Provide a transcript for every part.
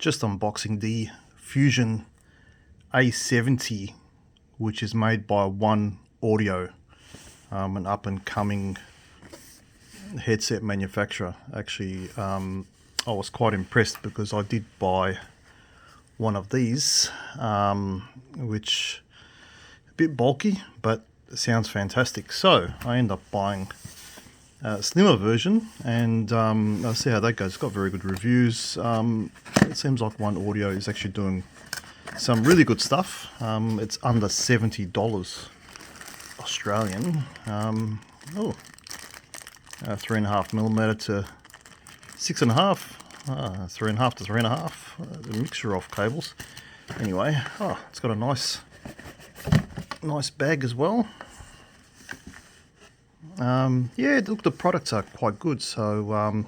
just unboxing the Fusion A70, which is made by ONEODIO, an up-and-coming headset manufacturer. Actually, I was quite impressed because I did buy one of these, which a bit bulky, but sounds fantastic. So I end up buying a slimmer version, and I'll see how that goes. It's got very good reviews. It seems like ONEODIO is actually doing some really good stuff. It's under $70 Australian. 3.5mm to 6.5, 3.5 to 3.5, a mixture of cables. Anyway, it's got a nice bag as well. Yeah, look, the products are quite good. So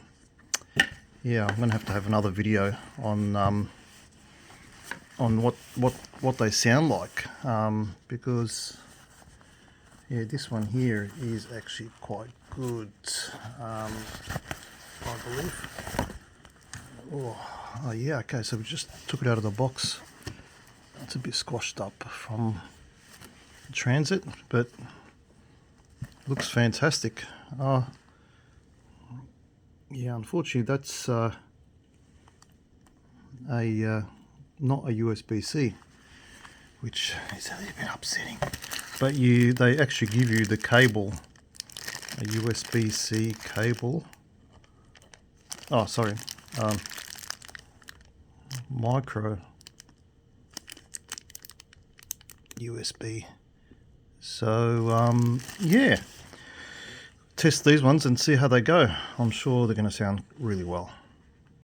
yeah, I'm gonna have to have another video on what they sound like, because yeah, this one here is actually quite good, I believe. Oh yeah, okay, so we just took it out of the box. It's a bit squashed up from transit, but looks fantastic. Yeah, unfortunately that's not a USB-C, which is a little bit upsetting. But they actually give you the cable, a USB-C cable. Oh, sorry, micro USB. So yeah, test these ones and see how they go. I'm sure they're going to sound really well.